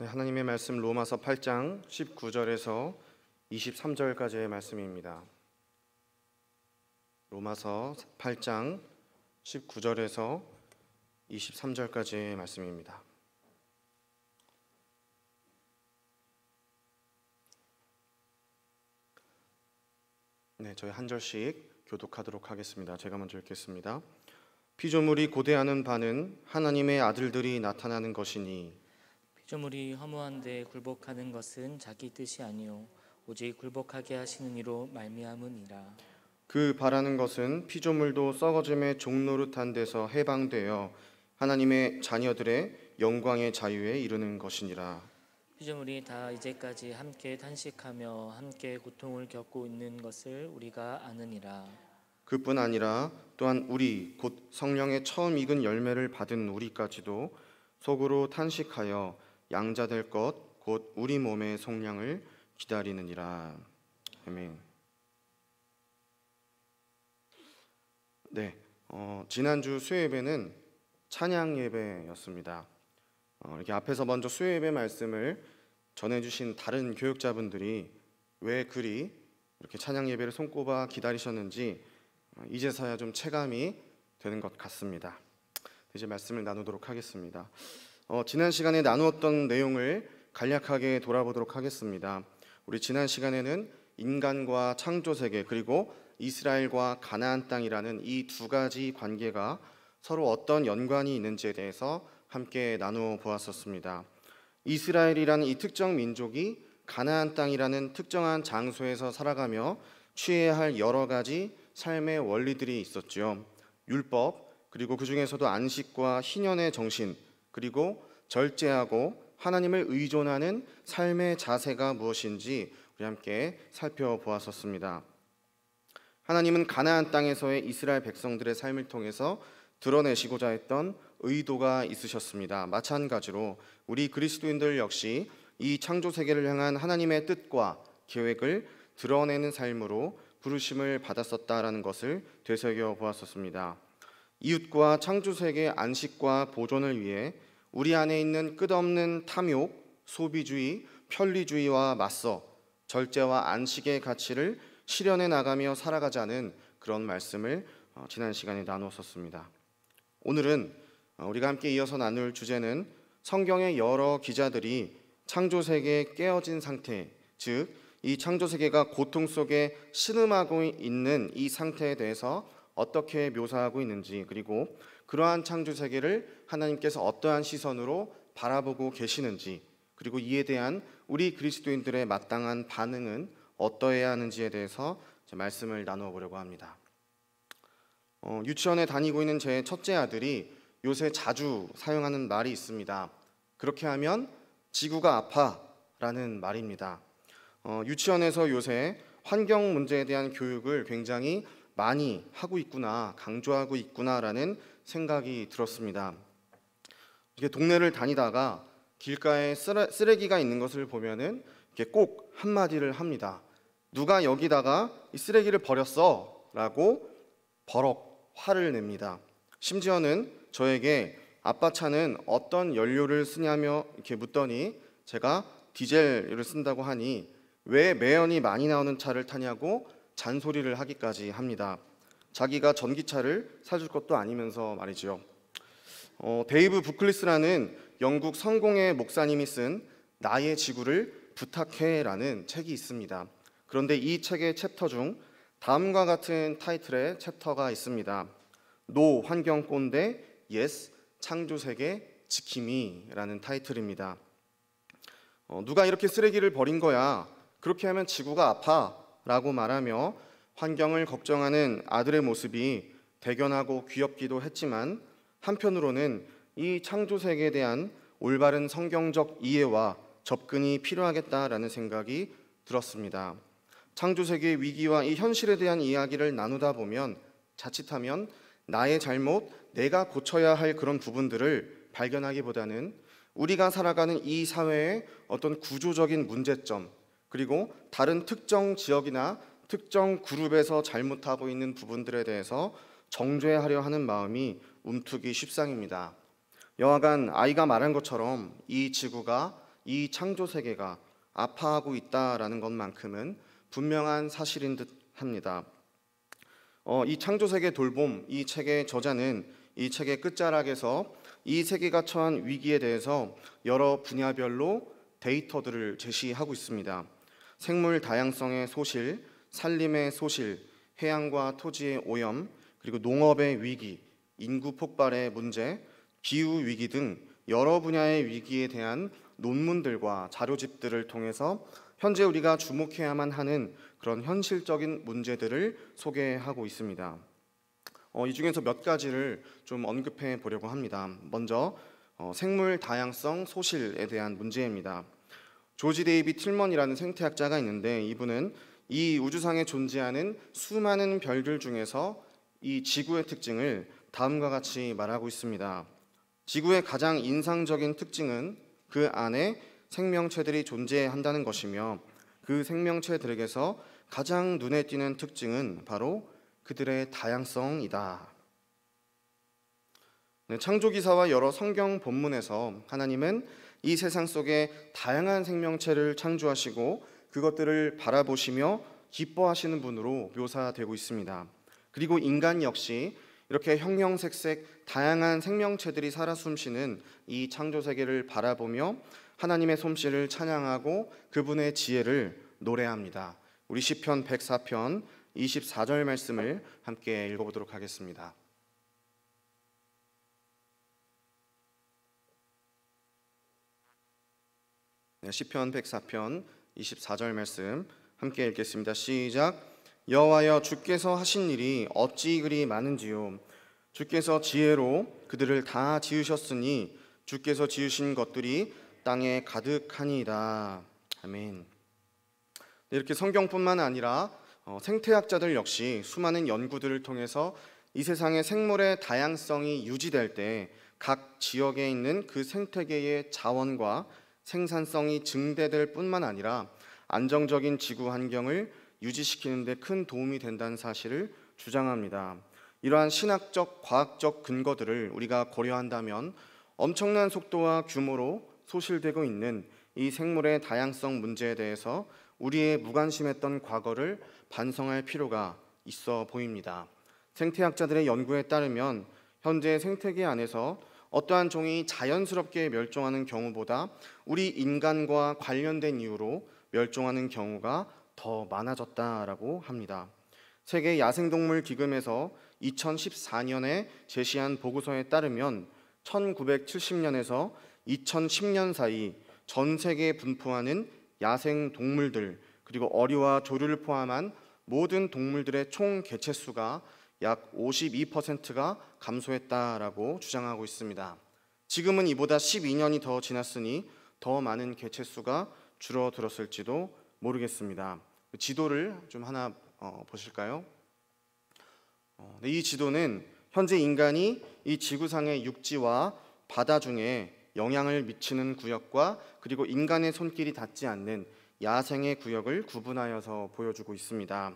네, 하나님의 말씀 로마서 8장 19절에서 23절까지의 말씀입니다. 로마서 8장 19절에서 23절까지의 말씀입니다. 네, 저희 한 절씩 교독하도록 하겠습니다. 제가 먼저 읽겠습니다. 피조물이 고대하는 바는 하나님의 아들들이 나타나는 것이니 피조물이 허무한 데 굴복하는 것은 자기 뜻이 아니요 오직 굴복하게 하시는 이로 말미암으니라. 그 바라는 것은 피조물도 썩어짐의 종노릇한 데서 해방되어 하나님의 자녀들의 영광의 자유에 이르는 것이니라. 피조물이 다 이제까지 함께 탄식하며 함께 고통을 겪고 있는 것을 우리가 아느니라. 그뿐 아니라 또한 우리 곧 성령의 처음 익은 열매를 받은 우리까지도 속으로 탄식하여 양자될 것 곧 우리 몸의 속량을 기다리느니라. 아멘. 네, 지난주 수요예배는 찬양 예배였습니다. 이렇게 앞에서 먼저 수요예배 말씀을 전해주신 다른 교육자분들이 왜 그리 이렇게 찬양 예배를 손꼽아 기다리셨는지 이제서야 좀 체감이 되는 것 같습니다. 이제 말씀을 나누도록 하겠습니다. 지난 시간에 나누었던 내용을 간략하게 돌아보도록 하겠습니다. 우리 지난 시간에는 인간과 창조세계 그리고 이스라엘과 가나안 땅이라는 이 두 가지 관계가 서로 어떤 연관이 있는지에 대해서 함께 나누어 보았었습니다. 이스라엘이라는 이 특정 민족이 가나안 땅이라는 특정한 장소에서 살아가며 취해야 할 여러 가지 삶의 원리들이 있었죠. 율법, 그리고 그 중에서도 안식과 희년의 정신, 그리고 절제하고 하나님을 의존하는 삶의 자세가 무엇인지 우리 함께 살펴보았었습니다. 하나님은 가나안 땅에서의 이스라엘 백성들의 삶을 통해서 드러내시고자 했던 의도가 있으셨습니다. 마찬가지로 우리 그리스도인들 역시 이 창조 세계를 향한 하나님의 뜻과 계획을 드러내는 삶으로 부르심을 받았었다라는 것을 되새겨 보았었습니다. 이웃과 창조 세계 안식과 보존을 위해 우리 안에 있는 끝없는 탐욕, 소비주의, 편리주의와 맞서 절제와 안식의 가치를 실현해 나가며 살아가자는 그런 말씀을 지난 시간에 나누었었습니다. 오늘은 우리가 함께 이어서 나눌 주제는 성경의 여러 기자들이 창조세계에 깨어진 상태, 즉 이 창조세계가 고통 속에 신음하고 있는 이 상태에 대해서 어떻게 묘사하고 있는지, 그리고 그러한 창조세계를 하나님께서 어떠한 시선으로 바라보고 계시는지, 그리고 이에 대한 우리 그리스도인들의 마땅한 반응은 어떠해야 하는지에 대해서 말씀을 나누어 보려고 합니다. 유치원에 다니고 있는 제 첫째 아들이 요새 자주 사용하는 말이 있습니다. 그렇게 하면 지구가 아파 라는 말입니다. 유치원에서 요새 환경 문제에 대한 교육을 굉장히 많이 하고 있구나, 강조하고 있구나라는 생각이 들었습니다. 이렇게 동네를 다니다가 길가에 쓰레기가 있는 것을 보면은 이렇게 꼭 한마디를 합니다. 누가 여기다가 이 쓰레기를 버렸어? 라고 버럭 화를 냅니다. 심지어는 저에게 아빠 차는 어떤 연료를 쓰냐며 이렇게 묻더니 제가 디젤을 쓴다고 하니 왜 매연이 많이 나오는 차를 타냐고 잔소리를 하기까지 합니다. 자기가 전기차를 사줄 것도 아니면서 말이죠. 데이브 부클리스라는 영국 성공의 목사님이 쓴 나의 지구를 부탁해라는 책이 있습니다. 그런데 이 책의 챕터 중 다음과 같은 타이틀의 챕터가 있습니다. 노 환경 꼰대, 예스 창조세계 지킴이라는 타이틀입니다. 누가 이렇게 쓰레기를 버린 거야? 그렇게 하면 지구가 아파 라고 말하며 환경을 걱정하는 아들의 모습이 대견하고 귀엽기도 했지만 한편으로는 이 창조세계에 대한 올바른 성경적 이해와 접근이 필요하겠다라는 생각이 들었습니다. 창조세계의 위기와 이 현실에 대한 이야기를 나누다 보면 자칫하면 나의 잘못, 내가 고쳐야 할 그런 부분들을 발견하기보다는 우리가 살아가는 이 사회의 어떤 구조적인 문제점, 그리고 다른 특정 지역이나 특정 그룹에서 잘못하고 있는 부분들에 대해서 정죄하려 하는 마음이 움트기 십상입니다. 여하간 아이가 말한 것처럼 이 지구가 이 창조 세계가 아파하고 있다라는 것만큼은 분명한 사실인 듯 합니다. 이 창조 세계 돌봄, 이 책의 저자는 이 책의 끝자락에서 이 세계가 처한 위기에 대해서 여러 분야별로 데이터들을 제시하고 있습니다. 생물 다양성의 소실, 산림의 소실, 해양과 토지의 오염, 그리고 농업의 위기, 인구 폭발의 문제, 기후 위기 등 여러 분야의 위기에 대한 논문들과 자료집들을 통해서 현재 우리가 주목해야만 하는 그런 현실적인 문제들을 소개하고 있습니다. 이 중에서 몇 가지를 좀 언급해 보려고 합니다. 먼저 생물 다양성 소실에 대한 문제입니다. 조지 데이비 틸먼이라는 생태학자가 있는데 이분은 이 우주상에 존재하는 수많은 별들 중에서 이 지구의 특징을 다음과 같이 말하고 있습니다. 지구의 가장 인상적인 특징은 그 안에 생명체들이 존재한다는 것이며 그 생명체들에게서 가장 눈에 띄는 특징은 바로 그들의 다양성이다. 창조기사와 여러 성경 본문에서 하나님은 이 세상 속에 다양한 생명체를 창조하시고 그것들을 바라보시며 기뻐하시는 분으로 묘사되고 있습니다. 그리고 인간 역시 이렇게 형형색색 다양한 생명체들이 살아 숨쉬는 이 창조 세계를 바라보며 하나님의 솜씨를 찬양하고 그분의 지혜를 노래합니다. 우리 시편 104편 24절 말씀을 함께 읽어보도록 하겠습니다. 시편 104편 24절 말씀 함께 읽겠습니다. 시작. 여호와여, 주께서 하신 일이 어찌 그리 많은지요. 주께서 지혜로 그들을 다 지으셨으니 주께서 지으신 것들이 땅에 가득하니이다. 아멘. 이렇게 성경뿐만 아니라 생태학자들 역시 수많은 연구들을 통해서 이 세상의 생물의 다양성이 유지될 때 각 지역에 있는 그 생태계의 자원과 생산성이 증대될 뿐만 아니라 안정적인 지구 환경을 유지시키는 데 큰 도움이 된다는 사실을 주장합니다. 이러한 신학적, 과학적 근거들을 우리가 고려한다면 엄청난 속도와 규모로 소실되고 있는 이 생물의 다양성 문제에 대해서 우리의 무관심했던 과거를 반성할 필요가 있어 보입니다. 생태학자들의 연구에 따르면 현재 생태계 안에서 어떠한 종이 자연스럽게 멸종하는 경우보다 우리 인간과 관련된 이유로 멸종하는 경우가 더 많아졌다라고 합니다. 세계 야생동물 기금에서 2014년에 제시한 보고서에 따르면 1970년에서 2010년 사이 전 세계에 분포하는 야생 동물들 그리고 어류와 조류를 포함한 모든 동물들의 총 개체수가 약 52%가 감소했다라고 주장하고 있습니다. 지금은 이보다 12년이 더 지났으니 더 많은 개체수가 줄어들었을지도 모르겠습니다. 지도를 좀 하나 보실까요? 이 지도는 현재 인간이 이 지구상의 육지와 바다 중에 영향을 미치는 구역과 그리고 인간의 손길이 닿지 않는 야생의 구역을 구분하여서 보여주고 있습니다.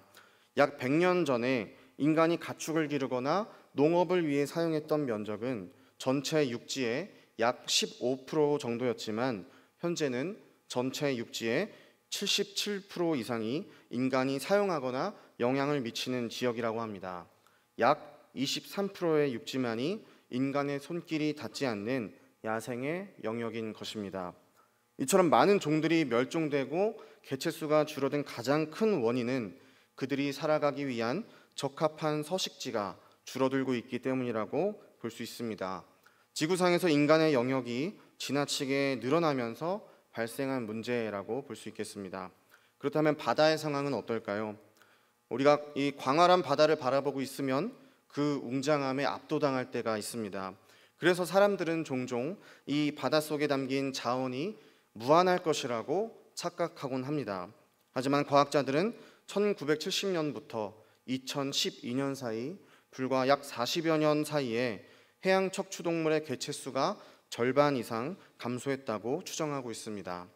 약 100년 전에 인간이 가축을 기르거나 농업을 위해 사용했던 면적은 전체 육지의 약 15% 정도였지만 현재는 전체 육지의 77% 이상이 인간이 사용하거나 영향을 미치는 지역이라고 합니다. 약 23%의 육지만이 인간의 손길이 닿지 않는 야생의 영역인 것입니다. 이처럼 많은 종들이 멸종되고 개체수가 줄어든 가장 큰 원인은 그들이 살아가기 위한 적합한 서식지가 줄어들고 있기 때문이라고 볼 수 있습니다. 지구상에서 인간의 영역이 지나치게 늘어나면서 발생한 문제라고 볼 수 있겠습니다. 그렇다면 바다의 상황은 어떨까요? 우리가 이 광활한 바다를 바라보고 있으면 그 웅장함에 압도당할 때가 있습니다. 그래서 사람들은 종종 이 바닷속에 담긴 자원이 무한할 것이라고 착각하곤 합니다. 하지만 과학자들은 1970년부터 2012년 사이 불과 약 40여 년 사이에 해양 척추동물의 개체수가 절반 이상 감소했다고 추정하고 있습니다.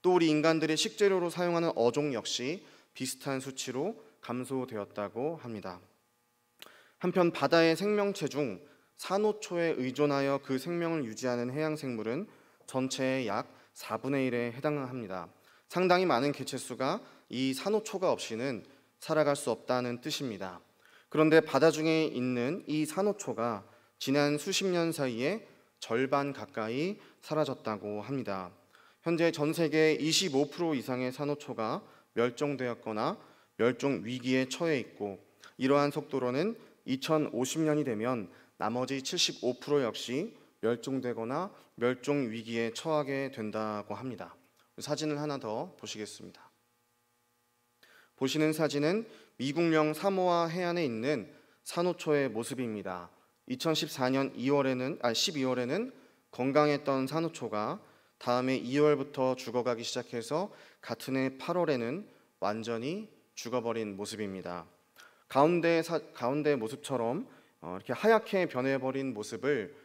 또 우리 인간들이 식재료로 사용하는 어종 역시 비슷한 수치로 감소되었다고 합니다. 한편 바다의 생명체 중 산호초에 의존하여 그 생명을 유지하는 해양 생물은 전체의 약 4분의 1에 해당합니다. 상당히 많은 개체수가 이 산호초가 없이는 살아갈 수 없다는 뜻입니다. 그런데 바다 중에 있는 이 산호초가 지난 수십 년 사이에 절반 가까이 사라졌다고 합니다. 현재 전 세계 25% 이상의 산호초가 멸종되었거나 멸종 위기에 처해 있고, 이러한 속도로는 2050년이 되면 나머지 75% 역시 멸종되거나 멸종 위기에 처하게 된다고 합니다. 사진을 하나 더 보시겠습니다. 보시는 사진은 미국령 사모아 해안에 있는 산호초의 모습입니다. 2014년 12월에는 건강했던 산호초가 다음해 2월부터 죽어가기 시작해서 같은 해 8월에는 완전히 죽어버린 모습입니다. 가운데 모습처럼 이렇게 하얗게 변해버린 모습을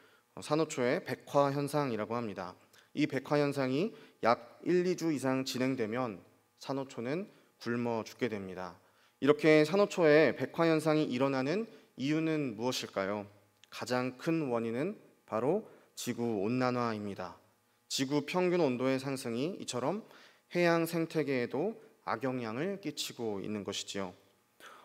산호초의 백화 현상이라고 합니다. 이 백화 현상이 약 1, 2주 이상 진행되면 산호초는 굶어 죽게 됩니다. 이렇게 산호초의 백화 현상이 일어나는 이유는 무엇일까요? 가장 큰 원인은 바로 지구 온난화입니다. 지구 평균 온도의 상승이 이처럼 해양 생태계에도 악영향을 끼치고 있는 것이지요.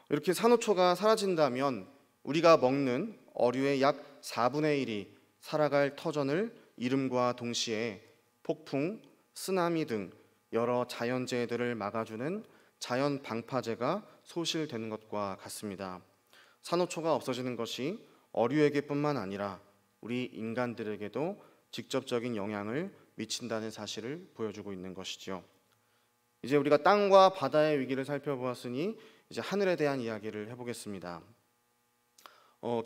이렇게 산호초가 사라진다면 우리가 먹는 어류의 약 4분의 1이 살아갈 터전을 이름과 동시에 폭풍, 쓰나미 등 여러 자연재해들을 막아주는 자연 방파제가 소실되는 것과 같습니다. 산호초가 없어지는 것이 어류에게뿐만 아니라 우리 인간들에게도 직접적인 영향을 미친다는 사실을 보여주고 있는 것이죠. 이제 우리가 땅과 바다의 위기를 살펴보았으니 이제 하늘에 대한 이야기를 해보겠습니다.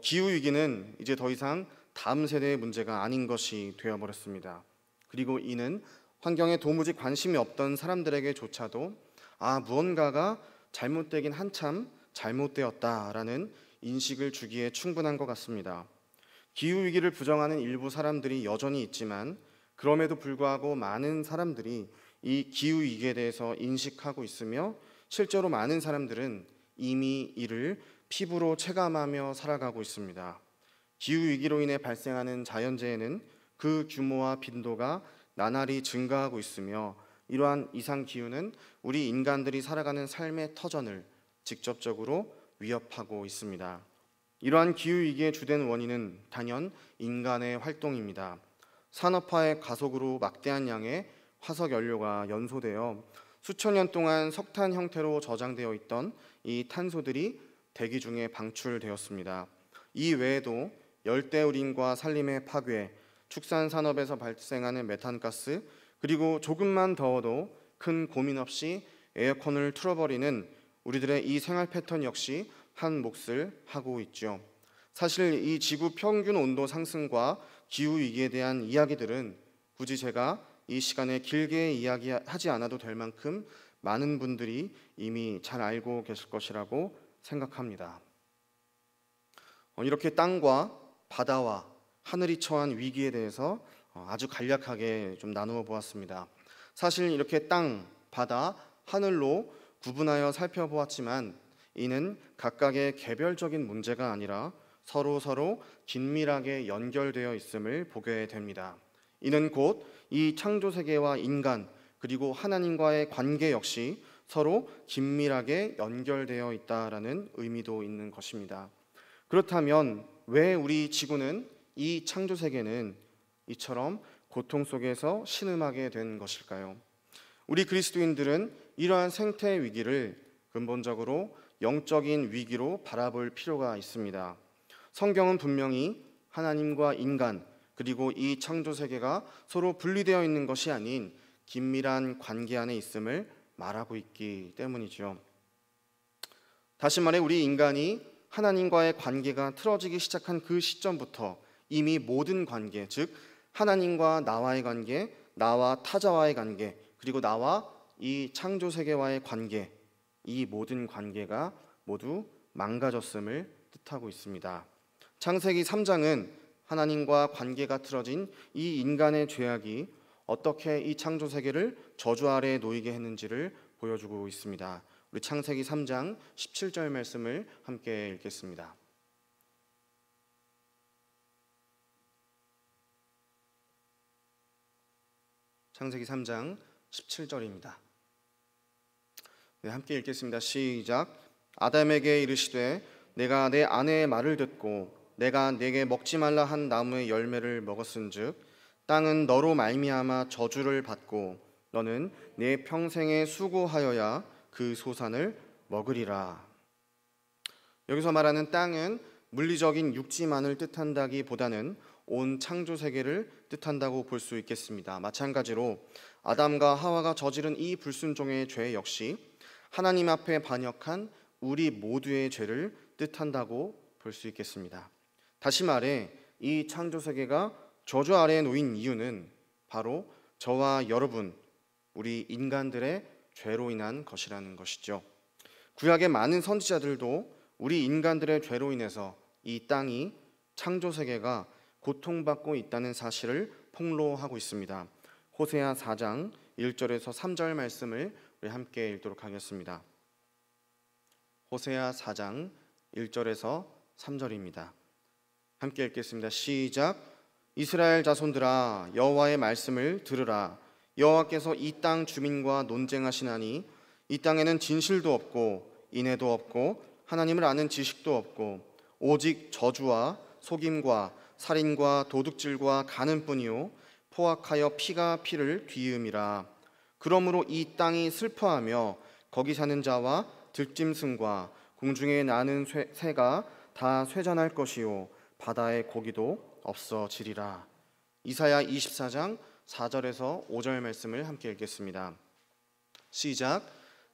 기후 위기는 이제 더 이상 다음 세대의 문제가 아닌 것이 되어버렸습니다. 그리고 이는 환경에 도무지 관심이 없던 사람들에게조차도 무언가가 잘못되긴 한참 잘못되었다라는 인식을 주기에 충분한 것 같습니다. 기후 위기를 부정하는 일부 사람들이 여전히 있지만 그럼에도 불구하고 많은 사람들이 이 기후 위기에 대해서 인식하고 있으며 실제로 많은 사람들은 이미 이를 피부로 체감하며 살아가고 있습니다. 기후 위기로 인해 발생하는 자연재해는 그 규모와 빈도가 나날이 증가하고 있으며 이러한 이상 기후는 우리 인간들이 살아가는 삶의 터전을 직접적으로 위협하고 있습니다. 이러한 기후 위기의 주된 원인은 단연 인간의 활동입니다. 산업화의 가속으로 막대한 양의 화석 연료가 연소되어 수천 년 동안 석탄 형태로 저장되어 있던 이 탄소들이 대기 중에 방출되었습니다. 이 외에도 열대우림과 산림의 파괴, 축산 산업에서 발생하는 메탄가스, 그리고 조금만 더워도 큰 고민 없이 에어컨을 틀어버리는 우리들의 이 생활 패턴 역시 한 몫을 하고 있죠. 사실 이 지구 평균 온도 상승과 기후 위기에 대한 이야기들은 굳이 제가 이 시간에 길게 이야기하지 않아도 될 만큼 많은 분들이 이미 잘 알고 계실 것이라고 생각합니다. 이렇게 땅과 바다와 하늘이 처한 위기에 대해서 아주 간략하게 좀 나누어 보았습니다. 사실 이렇게 땅, 바다, 하늘로 구분하여 살펴보았지만 이는 각각의 개별적인 문제가 아니라 서로 긴밀하게 연결되어 있음을 보게 됩니다. 이는 곧 이 창조세계와 인간 그리고 하나님과의 관계 역시 서로 긴밀하게 연결되어 있다라는 의미도 있는 것입니다. 그렇다면 왜 우리 지구는, 이 창조세계는 이처럼 고통 속에서 신음하게 된 것일까요? 우리 그리스도인들은 이러한 생태 위기를 근본적으로 영적인 위기로 바라볼 필요가 있습니다. 성경은 분명히 하나님과 인간 그리고 이 창조세계가 서로 분리되어 있는 것이 아닌 긴밀한 관계 안에 있음을 말하고 있기 때문이죠. 다시 말해 우리 인간이 하나님과의 관계가 틀어지기 시작한 그 시점부터 이미 모든 관계, 즉 하나님과 나와의 관계, 나와 타자와의 관계, 그리고 나와 이 창조세계와의 관계, 이 모든 관계가 모두 망가졌음을 뜻하고 있습니다. 창세기 3장은 하나님과 관계가 틀어진 이 인간의 죄악이 어떻게 이 창조세계를 저주 아래에 놓이게 했는지를 보여주고 있습니다. 우리 창세기 3장 17절 말씀을 함께 읽겠습니다. 창세기 3장 17절입니다. 네, 함께 읽겠습니다. 시작. 아담에게 이르시되 내가 내 아내의 말을 듣고 내가 내게 먹지 말라 한 나무의 열매를 먹었은즉 땅은 너로 말미암아 저주를 받고 너는 내 평생에 수고하여야 그 소산을 먹으리라. 여기서 말하는 땅은 물리적인 육지만을 뜻한다기보다는 온 창조 세계를 뜻한다고 볼 수 있겠습니다. 마찬가지로 아담과 하와가 저지른 이 불순종의 죄 역시 하나님 앞에 반역한 우리 모두의 죄를 뜻한다고 볼 수 있겠습니다. 다시 말해 이 창조 세계가 저주 아래에 놓인 이유는 바로 저와 여러분, 우리 인간들의 죄로 인한 것이라는 것이죠. 구약의 많은 선지자들도 우리 인간들의 죄로 인해서 이 땅이, 창조 세계가 고통받고 있다는 사실을 폭로하고 있습니다. 호세아 4장 1절에서 3절 말씀을 우리 함께 읽도록 하겠습니다. 호세아 4장 1절에서 3절입니다. 함께 읽겠습니다. 시작. 이스라엘 자손들아 여호와의 말씀을 들으라. 여호와께서 이 땅 주민과 논쟁하시나니 이 땅에는 진실도 없고 인애도 없고 하나님을 아는 지식도 없고 오직 저주와 속임과 살인과 도둑질과 간음뿐이요 포악하여 피가 피를 뒤음이라. 그러므로 이 땅이 슬퍼하며 거기 사는 자와 들짐승과 공중에 나는 새가 다 쇠잔할 것이요 바다의 고기도 없어지리라. 이사야 24장 4절에서 5절 말씀을 함께 읽겠습니다. 시작.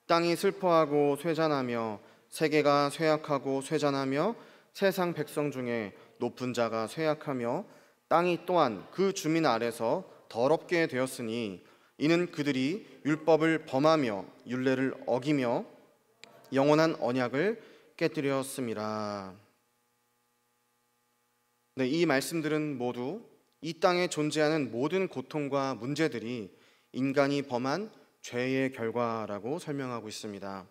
땅이 슬퍼하고 쇠잔하며 세계가 쇠약하고 쇠잔하며 세상 백성 중에 높은 자가 쇠약하며 땅이 또한 그 주민 아래서 더럽게 되었으니 이는 그들이 율법을 범하며 율례를 어기며 영원한 언약을 깨뜨렸음이라. 네, 이 말씀들은 모두 이 땅에 존재하는 모든 고통과 문제들이 인간이 범한 죄의 결과라고 설명하고 있습니다.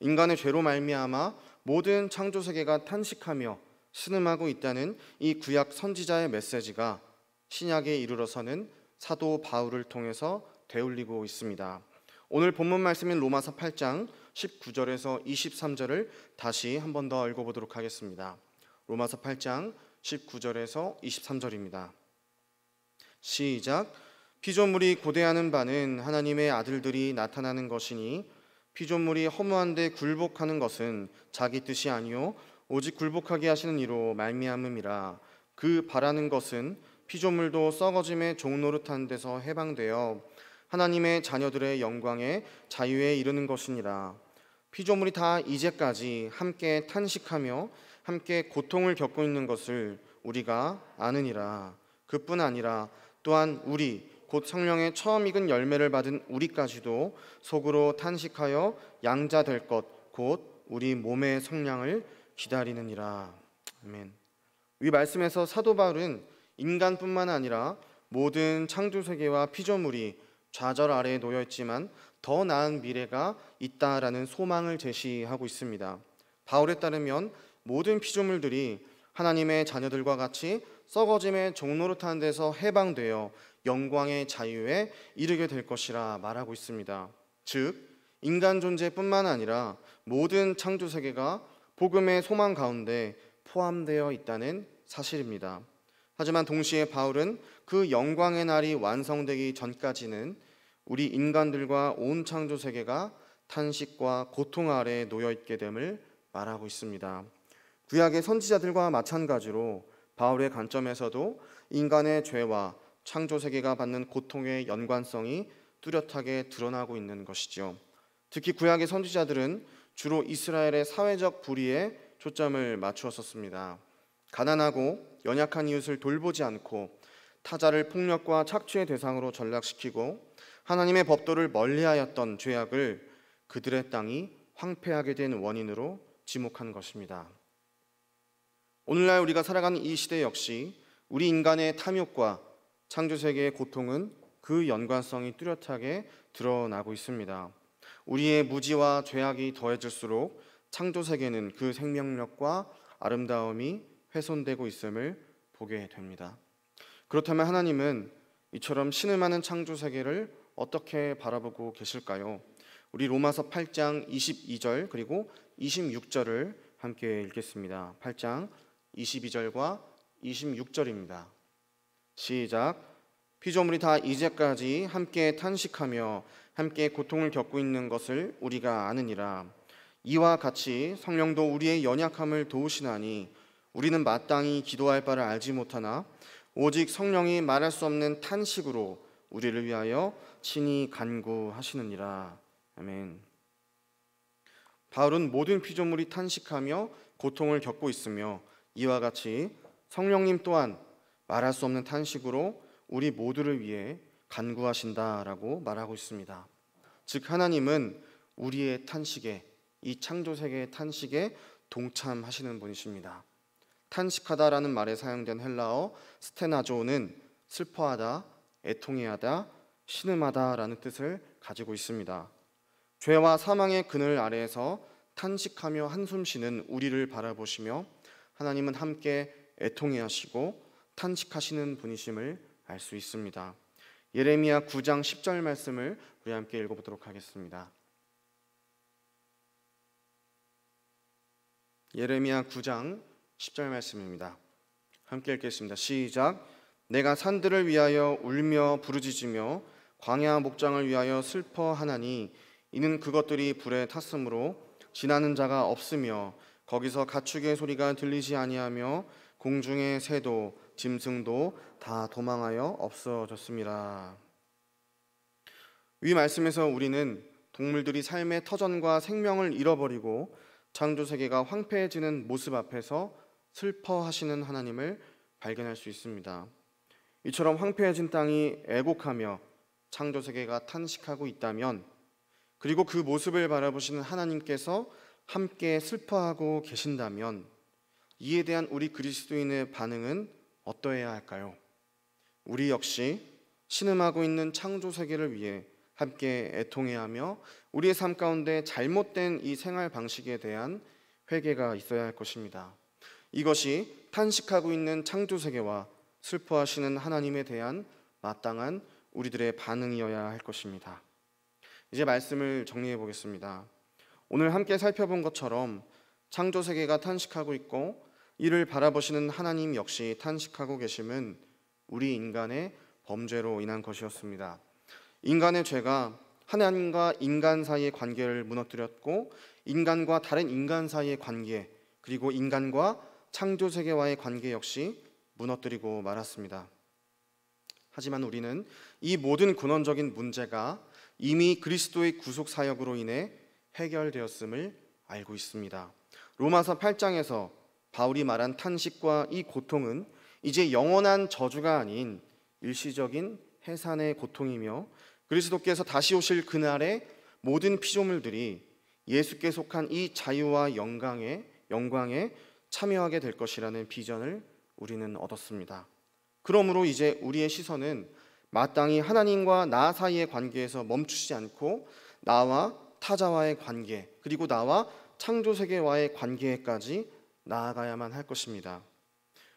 인간의 죄로 말미암아 모든 창조 세계가 탄식하며 신음하고 있다는 이 구약 선지자의 메시지가 신약에 이르러서는 사도 바울을 통해서 되울리고 있습니다. 오늘 본문 말씀인 로마서 8장 19절에서 23절을 다시 한 번 더 읽어보도록 하겠습니다. 로마서 8장 19절에서 23절입니다. 시작. 피조물이 고대하는 바는 하나님의 아들들이 나타나는 것이니 피조물이 허무한데 굴복하는 것은 자기 뜻이 아니요 오직 굴복하게 하시는 이로 말미암음이라. 그 바라는 것은 피조물도 썩어짐의 종노릇하는 데서 해방되어 하나님의 자녀들의 영광에 자유에 이르는 것이니라. 피조물이 다 이제까지 함께 탄식하며 함께 고통을 겪고 있는 것을 우리가 아느니라. 그뿐 아니라 또한 우리 곧 성령의 처음 익은 열매를 받은 우리까지도 속으로 탄식하여 양자 될 것 곧 우리 몸의 성량을 기다리느니라. 아멘. 이 말씀에서 사도 바울은 인간뿐만 아니라 모든 창조 세계와 피조물이 좌절 아래에 놓여 있지만 더 나은 미래가 있다라는 소망을 제시하고 있습니다. 바울에 따르면 모든 피조물들이 하나님의 자녀들과 같이 썩어짐의 종노릇하는 데서 해방되어 영광의 자유에 이르게 될 것이라 말하고 있습니다. 즉 인간 존재뿐만 아니라 모든 창조 세계가 복음의 소망 가운데 포함되어 있다는 사실입니다. 하지만 동시에 바울은 그 영광의 날이 완성되기 전까지는 우리 인간들과 온 창조 세계가 탄식과 고통 아래에 놓여 있게 됨을 말하고 있습니다. 구약의 선지자들과 마찬가지로 바울의 관점에서도 인간의 죄와 창조 세계가 받는 고통의 연관성이 뚜렷하게 드러나고 있는 것이죠. 특히 구약의 선지자들은 주로 이스라엘의 사회적 불의에 초점을 맞추었습니다. 가난하고 연약한 이웃을 돌보지 않고 타자를 폭력과 착취의 대상으로 전락시키고 하나님의 법도를 멀리하였던 죄악을 그들의 땅이 황폐하게 된 원인으로 지목한 것입니다. 오늘날 우리가 살아가는 이 시대 역시 우리 인간의 탐욕과 창조세계의 고통은 그 연관성이 뚜렷하게 드러나고 있습니다. 우리의 무지와 죄악이 더해질수록 창조세계는 그 생명력과 아름다움이 훼손되고 있음을 보게 됩니다. 그렇다면 하나님은 이처럼 신음하는 창조 세계를 어떻게 바라보고 계실까요? 우리 로마서 8장 22절 그리고 26절을 함께 읽겠습니다. 8장 22절과 26절입니다. 시작. 피조물이 다 이제까지 함께 탄식하며 함께 고통을 겪고 있는 것을 우리가 아느니라. 이와 같이 성령도 우리의 연약함을 도우시나니 우리는 마땅히 기도할 바를 알지 못하나 오직 성령이 말할 수 없는 탄식으로 우리를 위하여 친히 간구하시느니라. 아멘. 바울은 모든 피조물이 탄식하며 고통을 겪고 있으며 이와 같이 성령님 또한 말할 수 없는 탄식으로 우리 모두를 위해 간구하신다라고 말하고 있습니다. 즉 하나님은 우리의 탄식에, 이 창조세계의 탄식에 동참하시는 분이십니다. 탄식하다라는 말에 사용된 헬라어 스테나조는 슬퍼하다, 애통해하다, 신음하다라는 뜻을 가지고 있습니다. 죄와 사망의 그늘 아래에서 탄식하며 한숨 쉬는 우리를 바라보시며 하나님은 함께 애통해하시고 탄식하시는 분이심을 알 수 있습니다. 예레미야 9장 10절 말씀을 우리 함께 읽어보도록 하겠습니다. 예레미야 9장 10절 말씀입니다. 함께 읽겠습니다. 시작. 내가 산들을 위하여 울며 부르짖으며 광야 목장을 위하여 슬퍼하나니 이는 그것들이 불에 탔으므로 지나는 자가 없으며 거기서 가축의 소리가 들리지 아니하며 공중의 새도 짐승도 다 도망하여 없어졌습니다. 위 말씀에서 우리는 동물들이 삶의 터전과 생명을 잃어버리고 창조세계가 황폐해지는 모습 앞에서 슬퍼하시는 하나님을 발견할 수 있습니다. 이처럼 황폐해진 땅이 애곡하며 창조세계가 탄식하고 있다면, 그리고 그 모습을 바라보시는 하나님께서 함께 슬퍼하고 계신다면 이에 대한 우리 그리스도인의 반응은 어떠해야 할까요? 우리 역시 신음하고 있는 창조세계를 위해 함께 애통해야 하며 우리의 삶 가운데 잘못된 이 생활 방식에 대한 회개가 있어야 할 것입니다. 이것이 탄식하고 있는 창조세계와 슬퍼하시는 하나님에 대한 마땅한 우리들의 반응이어야 할 것입니다. 이제 말씀을 정리해 보겠습니다. 오늘 함께 살펴본 것처럼 창조세계가 탄식하고 있고 이를 바라보시는 하나님 역시 탄식하고 계심은 우리 인간의 범죄로 인한 것이었습니다. 인간의 죄가 하나님과 인간 사이의 관계를 무너뜨렸고 인간과 다른 인간 사이의 관계, 그리고 인간과 창조세계와의 관계 역시 무너뜨리고 말았습니다. 하지만 우리는 이 모든 근원적인 문제가 이미 그리스도의 구속 사역으로 인해 해결되었음을 알고 있습니다. 로마서 8장에서 바울이 말한 탄식과 이 고통은 이제 영원한 저주가 아닌 일시적인 해산의 고통이며 그리스도께서 다시 오실 그날에 모든 피조물들이 예수께 속한 이 자유와 영광에 참여하게 될 것이라는 비전을 우리는 얻었습니다. 그러므로 이제 우리의 시선은 마땅히 하나님과 나 사이의 관계에서 멈추지 않고 나와 타자와의 관계, 그리고 나와 창조세계와의 관계까지 나아가야만 할 것입니다.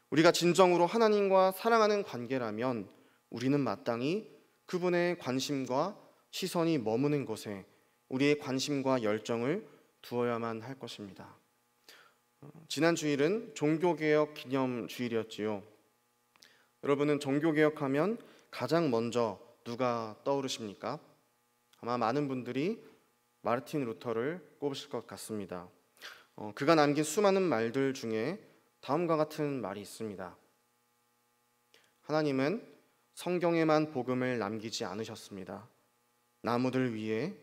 우리가 진정으로 하나님과 사랑하는 관계라면 우리는 마땅히 그분의 관심과 시선이 머무는 곳에 우리의 관심과 열정을 두어야만 할 것입니다. 지난 주일은 종교개혁 기념주일이었지요. 여러분은 종교개혁하면 가장 먼저 누가 떠오르십니까? 아마 많은 분들이 마르틴 루터를 꼽으실 것 같습니다. 그가 남긴 수많은 말들 중에 다음과 같은 말이 있습니다. 하나님은 성경에만 복음을 남기지 않으셨습니다. 나무들 위에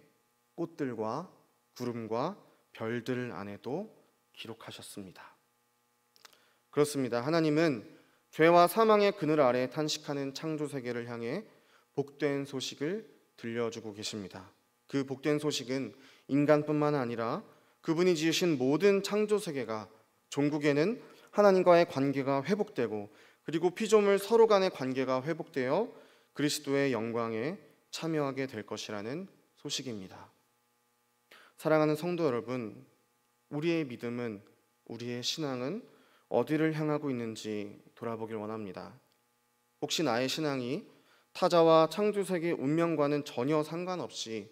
꽃들과 구름과 별들 안에도 기록하셨습니다. 그렇습니다. 하나님은 죄와 사망의 그늘 아래 탄식하는 창조세계를 향해 복된 소식을 들려주고 계십니다. 그 복된 소식은 인간뿐만 아니라 그분이 지으신 모든 창조세계가 종국에는 하나님과의 관계가 회복되고 그리고 피조물 서로 간의 관계가 회복되어 그리스도의 영광에 참여하게 될 것이라는 소식입니다. 사랑하는 성도 여러분, 우리의 믿음은, 우리의 신앙은 어디를 향하고 있는지 돌아보길 원합니다. 혹시 나의 신앙이 타자와 창조 세계 운명과는 전혀 상관없이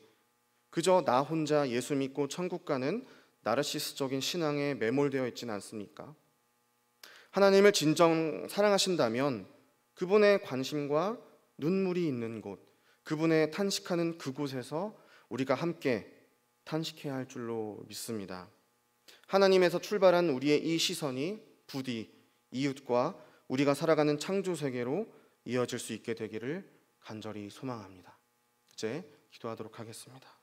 그저 나 혼자 예수 믿고 천국 가는 나르시스적인 신앙에 매몰되어 있지는 않습니까? 하나님을 진정 사랑하신다면 그분의 관심과 눈물이 있는 곳, 그분의 탄식하는 그곳에서 우리가 함께 탄식해야 할 줄로 믿습니다. 하나님에서 출발한 우리의 이 시선이 부디 이웃과 우리가 살아가는 창조 세계로 이어질 수 있게 되기를 간절히 소망합니다. 이제 기도하도록 하겠습니다.